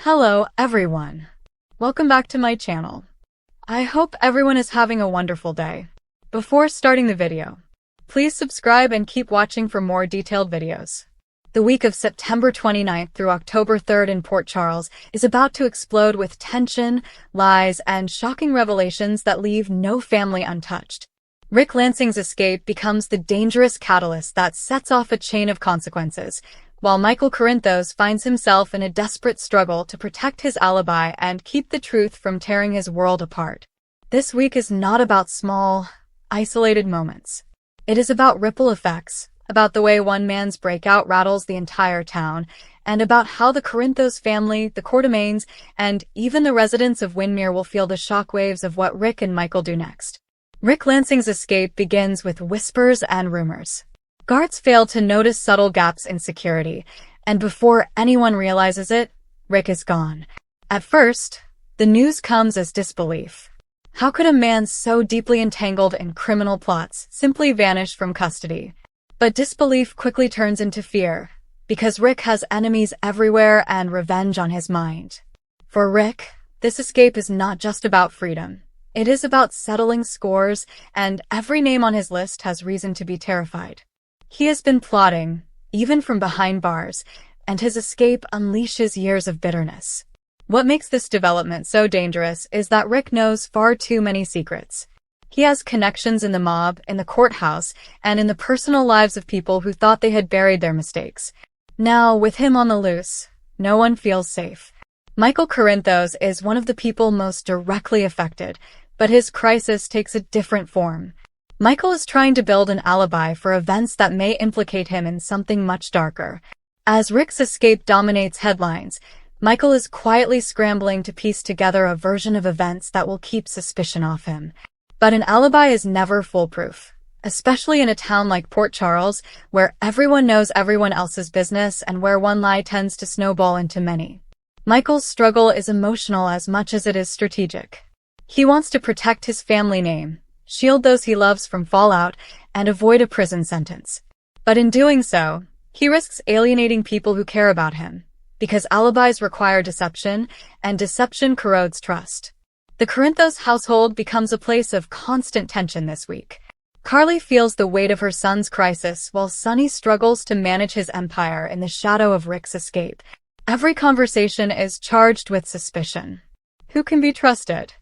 Hello, everyone. Welcome back to my channel. I hope everyone is having a wonderful day. Before starting the video, please subscribe and keep watching for more detailed videos. The week of September 29th through October 3rd in Port Charles is about to explode with tension, lies, and shocking revelations that leave no family untouched. Rick Lansing's escape becomes the dangerous catalyst that sets off a chain of consequences, while Michael Corinthos finds himself in a desperate struggle to protect his alibi and keep the truth from tearing his world apart. This week is not about small, isolated moments. It is about ripple effects, about the way one man's breakout rattles the entire town, and about how the Corinthos family, the Quartermaines, and even the residents of Windermere will feel the shockwaves of what Rick and Michael do next. Rick Lansing's escape begins with whispers and rumors. Guards fail to notice subtle gaps in security, and before anyone realizes it, Rick is gone. At first, the news comes as disbelief. How could a man so deeply entangled in criminal plots simply vanish from custody? But disbelief quickly turns into fear, because Rick has enemies everywhere and revenge on his mind. For Rick, this escape is not just about freedom. It is about settling scores, and every name on his list has reason to be terrified. He has been plotting, even from behind bars, and his escape unleashes years of bitterness. What makes this development so dangerous is that Rick knows far too many secrets. He has connections in the mob, in the courthouse, and in the personal lives of people who thought they had buried their mistakes. Now, with him on the loose, no one feels safe. Michael Corinthos is one of the people most directly affected, but his crisis takes a different form. Michael is trying to build an alibi for events that may implicate him in something much darker. As Rick's escape dominates headlines, Michael is quietly scrambling to piece together a version of events that will keep suspicion off him. But an alibi is never foolproof, especially in a town like Port Charles, where everyone knows everyone else's business and where one lie tends to snowball into many. Michael's struggle is emotional as much as it is strategic. He wants to protect his family name, shield those he loves from fallout, and avoid a prison sentence. But in doing so, he risks alienating people who care about him, because alibis require deception, and deception corrodes trust. The Corinthos household becomes a place of constant tension this week. Carly feels the weight of her son's crisis while Sonny struggles to manage his empire in the shadow of Rick's escape. Every conversation is charged with suspicion. Who can be trusted?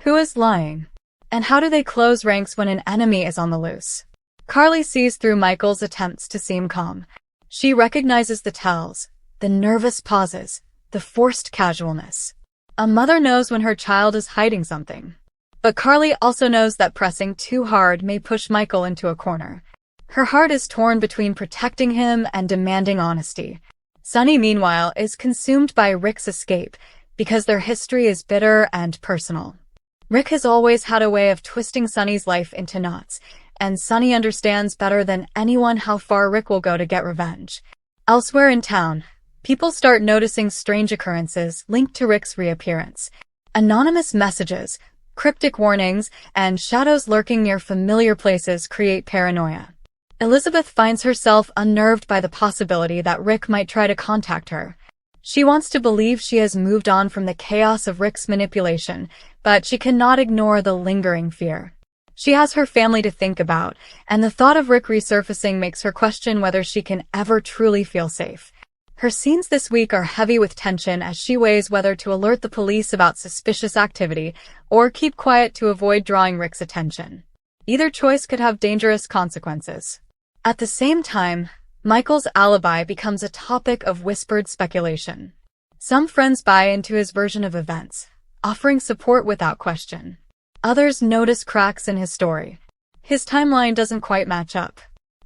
Who is lying? And how do they close ranks when an enemy is on the loose? Carly sees through Michael's attempts to seem calm. She recognizes the tells, the nervous pauses, the forced casualness. A mother knows when her child is hiding something. But Carly also knows that pressing too hard may push Michael into a corner. Her heart is torn between protecting him and demanding honesty. Sonny, meanwhile, is consumed by Rick's escape because their history is bitter and personal. Rick has always had a way of twisting Sonny's life into knots, and Sonny understands better than anyone how far Rick will go to get revenge. Elsewhere in town, people start noticing strange occurrences linked to Rick's reappearance. Anonymous messages, cryptic warnings, and shadows lurking near familiar places create paranoia. Elizabeth finds herself unnerved by the possibility that Rick might try to contact her. She wants to believe she has moved on from the chaos of Rick's manipulation, but she cannot ignore the lingering fear. She has her family to think about, and the thought of Rick resurfacing makes her question whether she can ever truly feel safe. Her scenes this week are heavy with tension as she weighs whether to alert the police about suspicious activity or keep quiet to avoid drawing Rick's attention. Either choice could have dangerous consequences. At the same time, Michael's alibi becomes a topic of whispered speculation. Some friends buy into his version of events, offering support without question. Others notice cracks in his story. His timeline doesn't quite match up.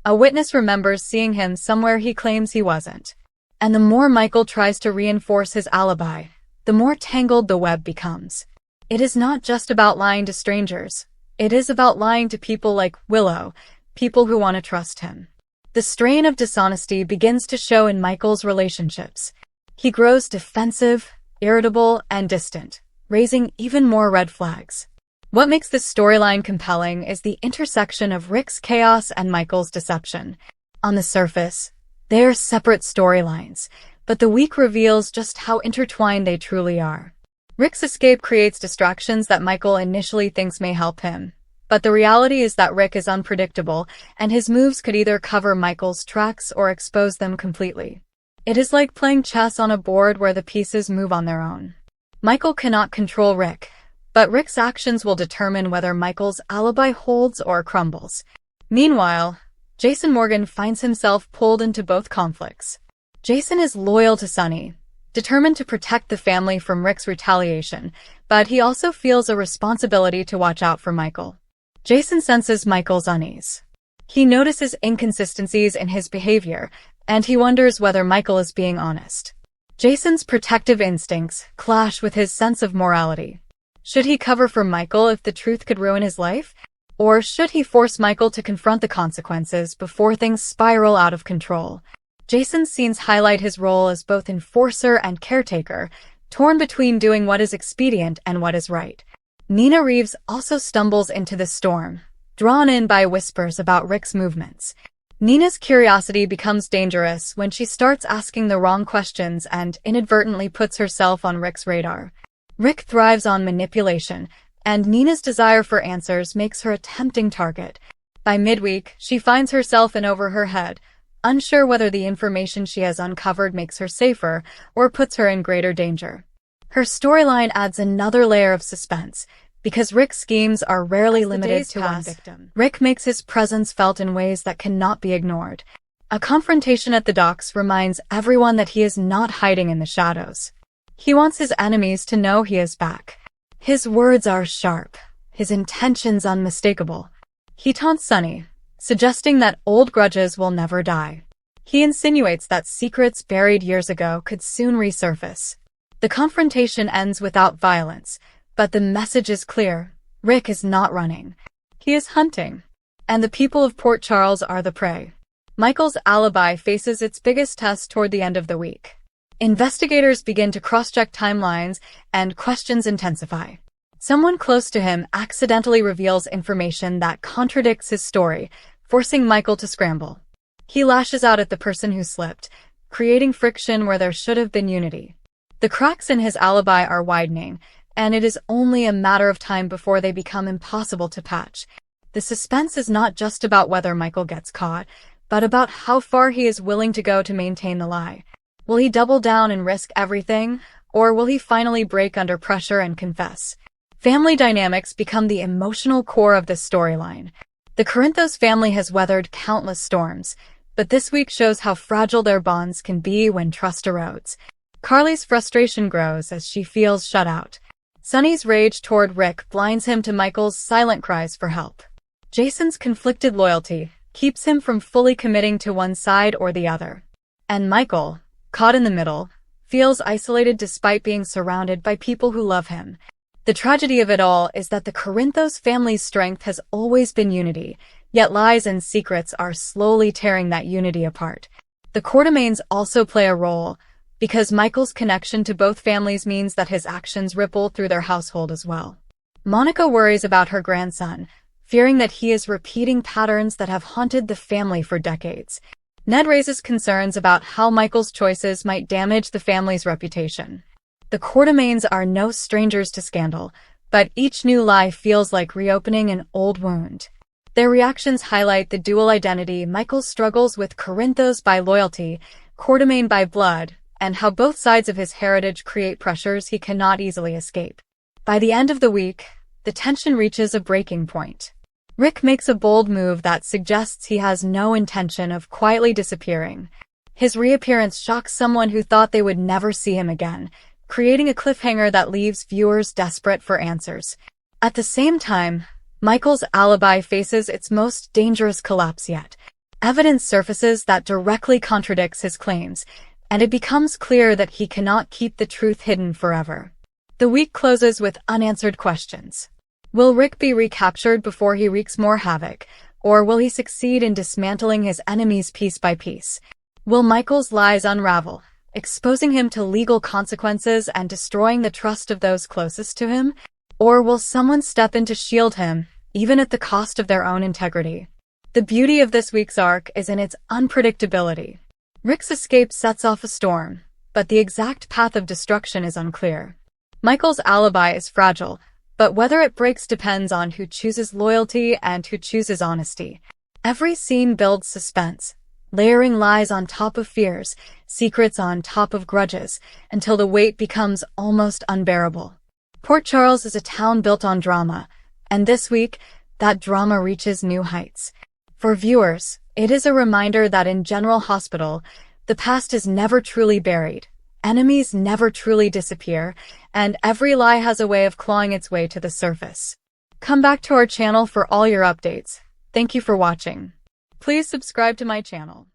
A witness remembers seeing him somewhere he claims he wasn't. And the more Michael tries to reinforce his alibi, the more tangled the web becomes. It is not just about lying to strangers. It is about lying to people like Willow, people who want to trust him. The strain of dishonesty begins to show in Michael's relationships. He grows defensive, irritable, and distant, raising even more red flags. What makes this storyline compelling is the intersection of Rick's chaos and Michael's deception. On the surface, they are separate storylines, but the week reveals just how intertwined they truly are. Rick's escape creates distractions that Michael initially thinks may help him, but the reality is that Rick is unpredictable, and his moves could either cover Michael's tracks or expose them completely. It is like playing chess on a board where the pieces move on their own. Michael cannot control Rick, but Rick's actions will determine whether Michael's alibi holds or crumbles. Meanwhile, Jason Morgan finds himself pulled into both conflicts. Jason is loyal to Sonny, determined to protect the family from Rick's retaliation, but he also feels a responsibility to watch out for Michael. Jason senses Michael's unease. He notices inconsistencies in his behavior, and he wonders whether Michael is being honest. Jason's protective instincts clash with his sense of morality. Should he cover for Michael if the truth could ruin his life? Or should he force Michael to confront the consequences before things spiral out of control? Jason's scenes highlight his role as both enforcer and caretaker, torn between doing what is expedient and what is right. Nina Reeves also stumbles into the storm, drawn in by whispers about Rick's movements. Nina's curiosity becomes dangerous when she starts asking the wrong questions and inadvertently puts herself on Rick's radar. Rick thrives on manipulation, and Nina's desire for answers makes her a tempting target. By midweek, she finds herself in over her head, unsure whether the information she has uncovered makes her safer or puts her in greater danger. Her storyline adds another layer of suspense, because Rick's schemes are rarely limited to one victim. Rick makes his presence felt in ways that cannot be ignored. A confrontation at the docks reminds everyone that he is not hiding in the shadows. He wants his enemies to know he is back. His words are sharp, his intentions unmistakable. He taunts Sonny, suggesting that old grudges will never die. He insinuates that secrets buried years ago could soon resurface. The confrontation ends without violence, but the message is clear. Rick is not running. He is hunting. And the people of Port Charles are the prey. Michael's alibi faces its biggest test toward the end of the week. Investigators begin to cross-check timelines, and questions intensify. Someone close to him accidentally reveals information that contradicts his story, forcing Michael to scramble. He lashes out at the person who slipped, creating friction where there should have been unity. The cracks in his alibi are widening, and it is only a matter of time before they become impossible to patch. The suspense is not just about whether Michael gets caught, but about how far he is willing to go to maintain the lie. Will he double down and risk everything, or will he finally break under pressure and confess? Family dynamics become the emotional core of this storyline. The Corinthos family has weathered countless storms, but this week shows how fragile their bonds can be when trust erodes. Carly's frustration grows as she feels shut out. Sonny's rage toward Rick blinds him to Michael's silent cries for help. Jason's conflicted loyalty keeps him from fully committing to one side or the other. And Michael, caught in the middle, feels isolated despite being surrounded by people who love him. The tragedy of it all is that the Corinthos family's strength has always been unity, yet lies and secrets are slowly tearing that unity apart. The Quartermaines also play a role, because Michael's connection to both families means that his actions ripple through their household as well. Monica worries about her grandson, fearing that he is repeating patterns that have haunted the family for decades. Ned raises concerns about how Michael's choices might damage the family's reputation. The Quartermaines are no strangers to scandal, but each new lie feels like reopening an old wound. Their reactions highlight the dual identity Michael struggles with: Corinthos by loyalty, Quartermaine by blood, and how both sides of his heritage create pressures he cannot easily escape. By the end of the week, the tension reaches a breaking point. Rick makes a bold move that suggests he has no intention of quietly disappearing. His reappearance shocks someone who thought they would never see him again, creating a cliffhanger that leaves viewers desperate for answers. At the same time, Michael's alibi faces its most dangerous collapse yet. Evidence surfaces that directly contradicts his claims, and it becomes clear that he cannot keep the truth hidden forever. The week closes with unanswered questions. Will Rick be recaptured before he wreaks more havoc, or will he succeed in dismantling his enemies piece by piece? Will Michael's lies unravel, exposing him to legal consequences and destroying the trust of those closest to him? Or will someone step in to shield him, even at the cost of their own integrity? The beauty of this week's arc is in its unpredictability. Rick's escape sets off a storm, but the exact path of destruction is unclear. Michael's alibi is fragile, but whether it breaks depends on who chooses loyalty and who chooses honesty. Every scene builds suspense, layering lies on top of fears, secrets on top of grudges, until the weight becomes almost unbearable. Port Charles is a town built on drama, and this week, that drama reaches new heights. For viewers, it is a reminder that in General Hospital, the past is never truly buried, enemies never truly disappear, and every lie has a way of clawing its way to the surface. Come back to our channel for all your updates. Thank you for watching. Please subscribe to my channel.